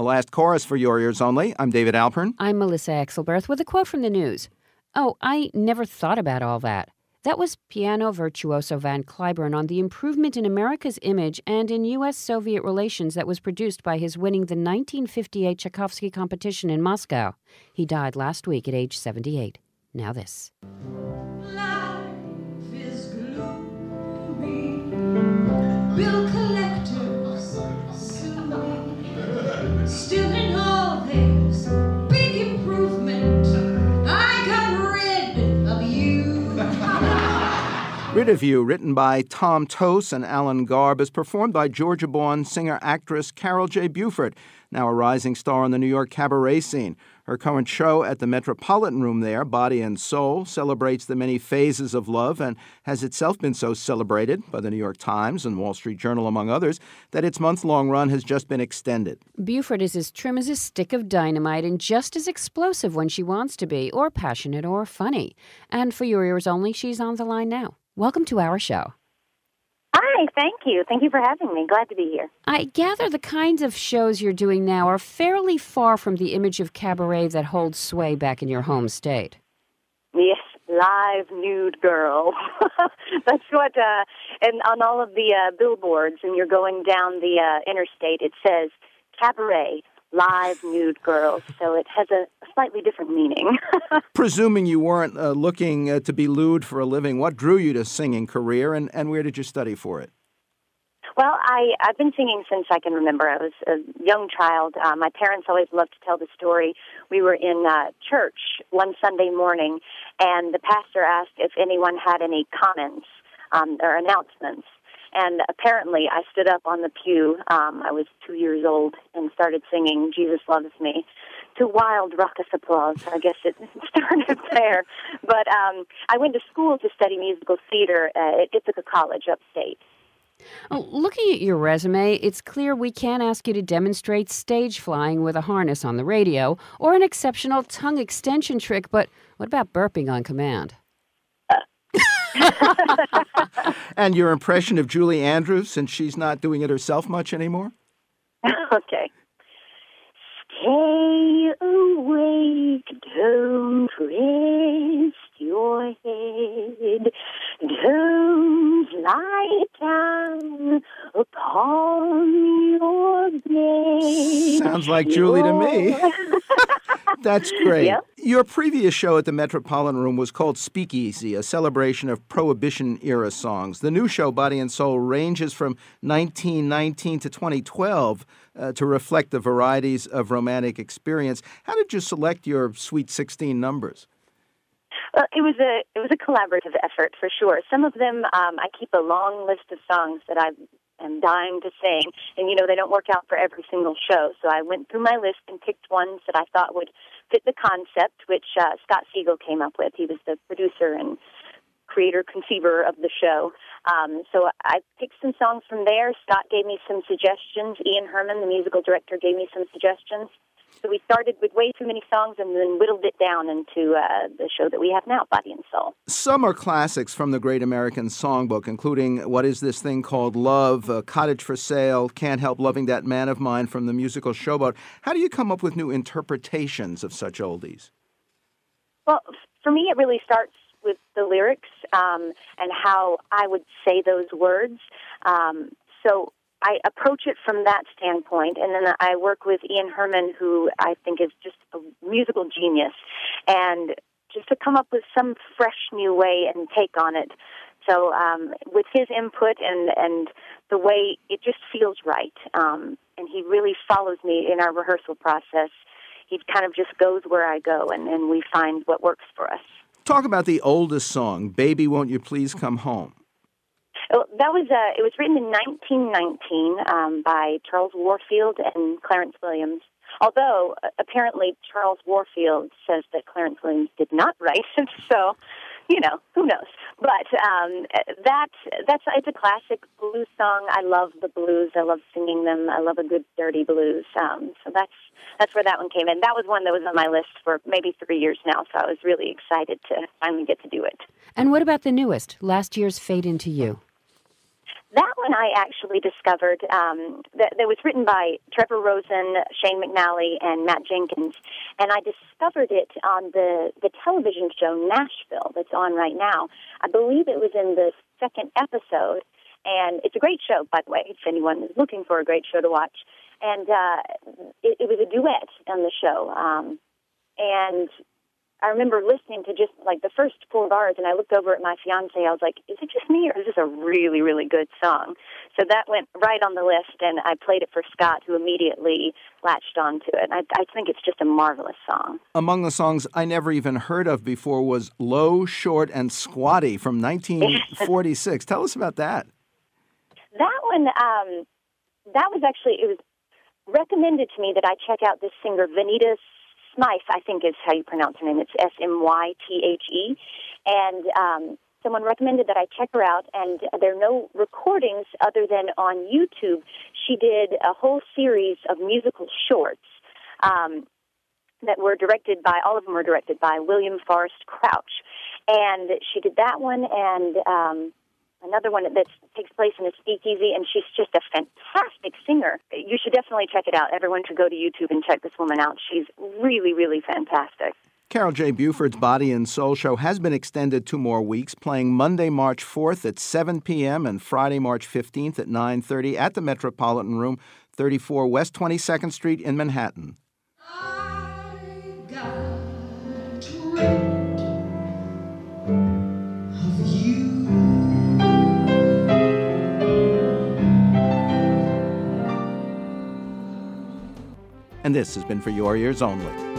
The last chorus for Your Ears Only. I'm David Alpern. I'm Melissa Exelberth with a quote from the news. Oh, I never thought about all that. That was piano virtuoso Van Cliburn on the improvement in America's image and in U.S.-Soviet relations that was produced by his winning the 1958 Tchaikovsky competition in Moscow. He died last week at age 78. Now this. Life is gloomy. Bill collectors suing. Still in all there's big improvement. I got rid of you. Rid of You, written by Tom Tose and Alan Garb, is performed by Georgia-born singer-actress Carol J. Beauford, now a rising star on the New York cabaret scene. Her current show at the Metropolitan Room there, Body and Soul, celebrates the many phases of love and has itself been so celebrated by the New York Times and Wall Street Journal, among others, that its month-long run has just been extended. Beauford is as trim as a stick of dynamite and just as explosive when she wants to be, or passionate or funny. And for Your Ears Only, she's on the line now. Welcome to our show. Hi, thank you. Thank you for having me. Glad to be here. I gather the kinds of shows you're doing now are fairly far from the image of cabaret that holds sway back in your home state. Yes, live nude girl. That's what, and on all of the billboards, and you're going down the interstate, it says cabaret, live nude girls. So it has a slightly different meaning. Presuming you weren't looking to be lewd for a living, what drew you to singing career, and where did you study for it? Well, I've been singing since I can remember. I was a young child. My parents always loved to tell the story. We were in church one Sunday morning, and the pastor asked if anyone had any comments or announcements. And apparently, I stood up on the pew. I was 2 years old and started singing "Jesus Loves Me" to wild raucous applause. I guess it started there. But I went to school to study musical theater at Ithaca College upstate. Looking at your resume, it's clear we can't ask you to demonstrate stage flying with a harness on the radio or an exceptional tongue extension trick, but what about burping on command? And your impression of Julie Andrews, since she's not doing it herself much anymore? Okay. Stay awake, don't rest your head, don't lie down upon your bed. Sounds like Julie to me. That's great. Yep. Your previous show at the Metropolitan Room was called Speakeasy, a celebration of Prohibition-era songs. The new show, Body and Soul, ranges from 1919 to 2012 to reflect the varieties of romantic experience. How did you select your Sweet 16 numbers? Well, it was a collaborative effort for sure. Some of them, I keep a long list of songs that I am dying to sing, and they don't work out for every single show. So I went through my list and picked ones that I thought would fit the concept, which Scott Siegel came up with. He was the producer and conceiver of the show. So I picked some songs from there. Scott gave me some suggestions. Ian Herman, the musical director, gave me some suggestions. So we started with way too many songs and then whittled it down into the show that we have now, Body and Soul. Some are classics from the Great American Songbook, including What Is This Thing Called Love, Cottage for Sale, Can't Help Loving That Man of Mine from the musical Showboat. How do you come up with new interpretations of such oldies? Well, for me, it really starts with the lyrics and how I would say those words. So I approach it from that standpoint, and then I work with Ian Herman, who I think is just a musical genius, and just to come up with some fresh new way and take on it. So with his input and the way it just feels right, and he really follows me in our rehearsal process. He kind of just goes where I go, and we find what works for us. Talk about the oldest song, Baby Won't You Please Come Home. Well, it was written in 1919 by Charles Warfield and Clarence Williams. Although apparently Charles Warfield says that Clarence Williams did not write it, so who knows? But it's a classic blues song. I love the blues. I love singing them. I love a good dirty blues. So that's where that one came in. That was one that was on my list for maybe 3 years now. So I was really excited to finally get to do it. And what about the newest, last year's Fade Into You? That one I actually discovered, that was written by Trevor Rosen, Shane McNally, and Matt Jenkins, and I discovered it on the television show Nashville that's on right now. I believe it was in the second episode, and it's a great show, by the way, if anyone is looking for a great show to watch. And it was a duet on the show, and I remember listening to just like the first 4 bars, and I looked over at my fiance. I was like, "Is it just me, or is this a really, really good song?" So that went right on the list, and I played it for Scott, who immediately latched onto it. And I think it's just a marvelous song. Among the songs I never even heard of before was "Low, Short, and Squatty" from 1946. Tell us about that. That one, that was actually, it was recommended to me that I check out this singer, Vanita Smythe, I think is how you pronounce her name. It's Smythe. And someone recommended that I check her out, and there are no recordings other than on YouTube. She did a whole series of musical shorts that were directed by, all of them were directed by William Forrest Crouch. And she did that one, and another one that takes place in a speakeasy, and she's just a fantastic singer. You should definitely check it out. Everyone should go to YouTube and check this woman out. She's really, really fantastic. Carol J. Buford's Body and Soul show has been extended 2 more weeks, playing Monday, March 4th at 7 p.m. and Friday, March 15th at 9:30 at the Metropolitan Room, 34 West 22nd Street in Manhattan. I got rid of you. And this has been For Your Ears Only.